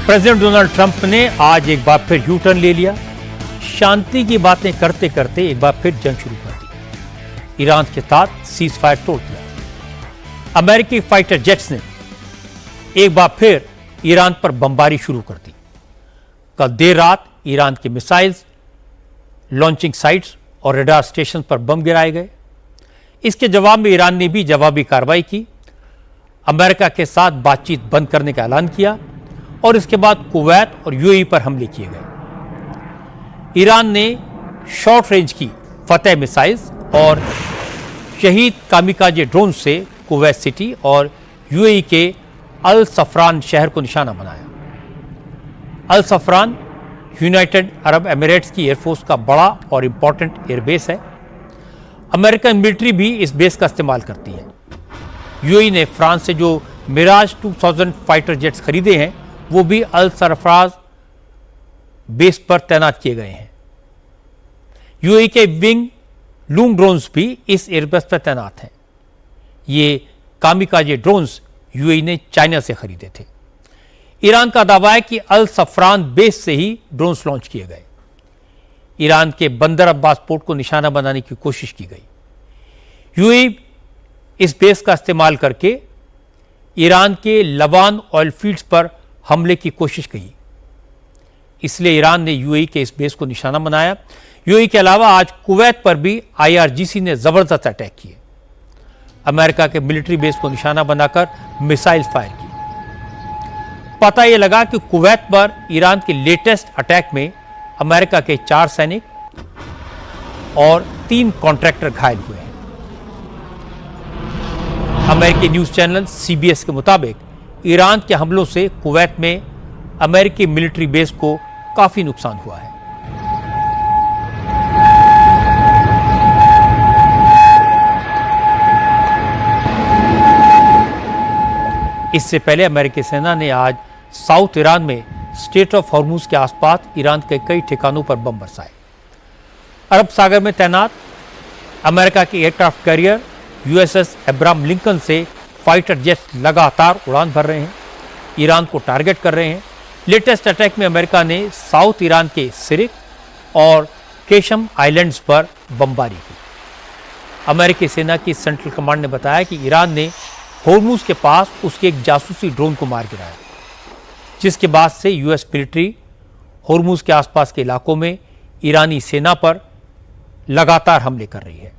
President Donald Trump ने आज एक बार फिर यू टर्न ले लिया। शांति की बातें करते करते एक बार फिर जंग शुरू कर दी। ईरान के साथ सीज फायर तोड़ दिया। अमेरिकी फाइटर जेट्स ने एक बार फिर ईरान पर बमबारी शुरू कर दी। कल देर रात ईरान के मिसाइल्स, लॉन्चिंग साइट्स और रडार स्टेशन पर बम गिराए गए। इसके जवाब में ईरान ने भी जवाबी कार्रवाई की। अमेरिका के साथ बातचीत बंद करने का ऐलान किया और इसके बाद कुवैत और यूएई पर हमले किए गए। ईरान ने शॉर्ट रेंज की फतेह मिसाइल्स और शहीद कामिकाजे ड्रोन से कुवैत सिटी और यूएई के अल सफरान शहर को निशाना बनाया। अल सफरान यूनाइटेड अरब एमिरेट्स की एयरफोर्स का बड़ा और इंपॉर्टेंट एयरबेस है। अमेरिकन मिलिट्री भी इस बेस का इस्तेमाल करती है। यूएई ने फ्रांस से जो मिराज 2000 फाइटर जेट्स खरीदे हैं वो भी अल सरफराज बेस पर तैनात किए गए हैं। यूएई के विंग लूंग ड्रोन्स भी इस एयरबेस पर तैनात हैं। ये कामिकाजे ड्रोन्स यूएई ने चाइना से खरीदे थे। ईरान का दावा है कि अल सफरान बेस से ही ड्रोन्स लॉन्च किए गए। ईरान के बंदर अब्बास पोर्ट को निशाना बनाने की कोशिश की गई। यूएई इस बेस का इस्तेमाल करके ईरान के लबान ऑयल फील्ड्स पर हमले की कोशिश की। इसलिए ईरान ने यूएई के इस बेस को निशाना बनाया। यूएई के अलावा आज कुवैत पर भी आईआरजीसी ने जबरदस्त अटैक किए। अमेरिका के मिलिट्री बेस को निशाना बनाकर मिसाइल फायर की। पता यह लगा कि कुवैत पर ईरान के लेटेस्ट अटैक में अमेरिका के 4 सैनिक और 3 कॉन्ट्रैक्टर घायल हुए हैं। अमेरिकी न्यूज चैनल सीबीएस के मुताबिक ईरान के हमलों से कुवैत में अमेरिकी मिलिट्री बेस को काफी नुकसान हुआ है। इससे पहले अमेरिकी सेना ने आज साउथ ईरान में स्टेट ऑफ हॉर्मुज के आसपास ईरान के कई ठिकानों पर बम बरसाए। अरब सागर में तैनात अमेरिका के aircraft carrier USS Abraham Lincoln से फाइटर जेट्स लगातार उड़ान भर रहे हैं, ईरान को टारगेट कर रहे हैं। लेटेस्ट अटैक में अमेरिका ने साउथ ईरान के सिरिक और केशम आइलैंड्स पर बमबारी की। अमेरिकी सेना की सेंट्रल कमांड ने बताया कि ईरान ने हॉर्मुज के पास उसके एक जासूसी ड्रोन को मार गिराया, जिसके बाद से यूएस मिलिट्री हॉर्मुज के आसपास के इलाकों में ईरानी सेना पर लगातार हमले कर रही है।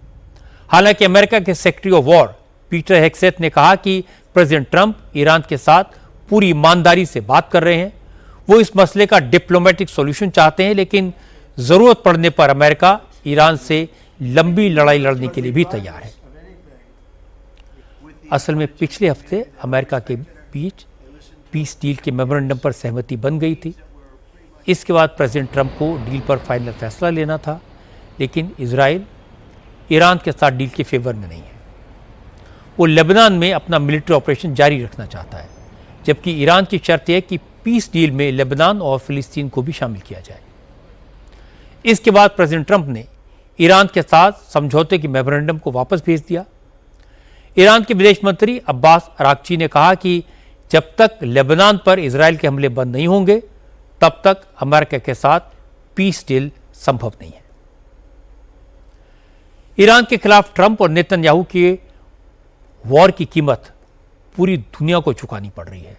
हालांकि अमेरिका के सेक्रेटरी ऑफ वॉर पीटर हेग्सेथ ने कहा कि प्रेसिडेंट ट्रंप ईरान के साथ पूरी ईमानदारी से बात कर रहे हैं। वो इस मसले का डिप्लोमेटिक सॉल्यूशन चाहते हैं, लेकिन जरूरत पड़ने पर अमेरिका ईरान से लंबी लड़ाई लड़ने के लिए भी तैयार है। असल में पिछले हफ्ते अमेरिका के बीच पीस डील के मेमोरेंडम पर सहमति बन गई थी। इसके बाद प्रेसिडेंट ट्रंप को डील पर फाइनल फैसला लेना था, लेकिन इजराइल ईरान के साथ डील के फेवर में नहीं है। वो लेबनान में अपना मिलिट्री ऑपरेशन जारी रखना चाहता है, जबकि ईरान की शर्त है कि पीस डील में लेबनान और फिलिस्तीन को भी शामिल किया जाए। इसके बाद प्रेसिडेंट ट्रंप ने ईरान के साथ समझौते के मेमोरेंडम को वापस भेज दिया। ईरान के विदेश मंत्री अब्बास अराक्ची ने कहा कि जब तक लेबनान पर इजराइल के हमले बंद नहीं होंगे, तब तक अमेरिका के साथ पीस डील संभव नहीं है। ईरान के खिलाफ ट्रंप और नेतन्याहू के वॉर की कीमत पूरी दुनिया को चुकानी पड़ रही है।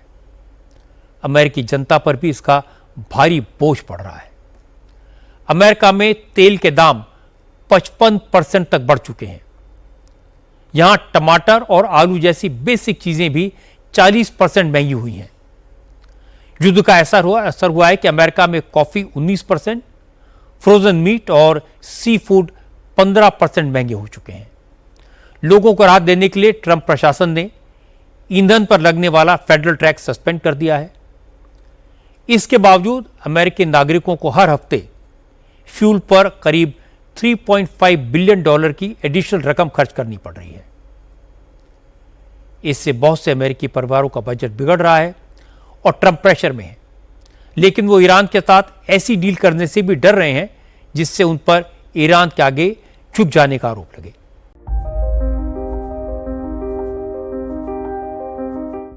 अमेरिकी जनता पर भी इसका भारी बोझ पड़ रहा है। अमेरिका में तेल के दाम 55% तक बढ़ चुके हैं। यहां टमाटर और आलू जैसी बेसिक चीजें भी 40% महंगी हुई हैं। युद्ध का असर हुआ है कि अमेरिका में कॉफी 19%, फ्रोजन मीट और सी फूड 15% महंगे हो चुके हैं। लोगों को राहत देने के लिए ट्रंप प्रशासन ने ईंधन पर लगने वाला फेडरल टैक्स सस्पेंड कर दिया है। इसके बावजूद अमेरिकी नागरिकों को हर हफ्ते फ्यूल पर करीब $3.5 बिलियन की एडिशनल रकम खर्च करनी पड़ रही है। इससे बहुत से अमेरिकी परिवारों का बजट बिगड़ रहा है और ट्रंप प्रेशर में है, लेकिन वो ईरान के साथ ऐसी डील करने से भी डर रहे हैं जिससे उन पर ईरान के आगे झुक जाने का आरोप लगे।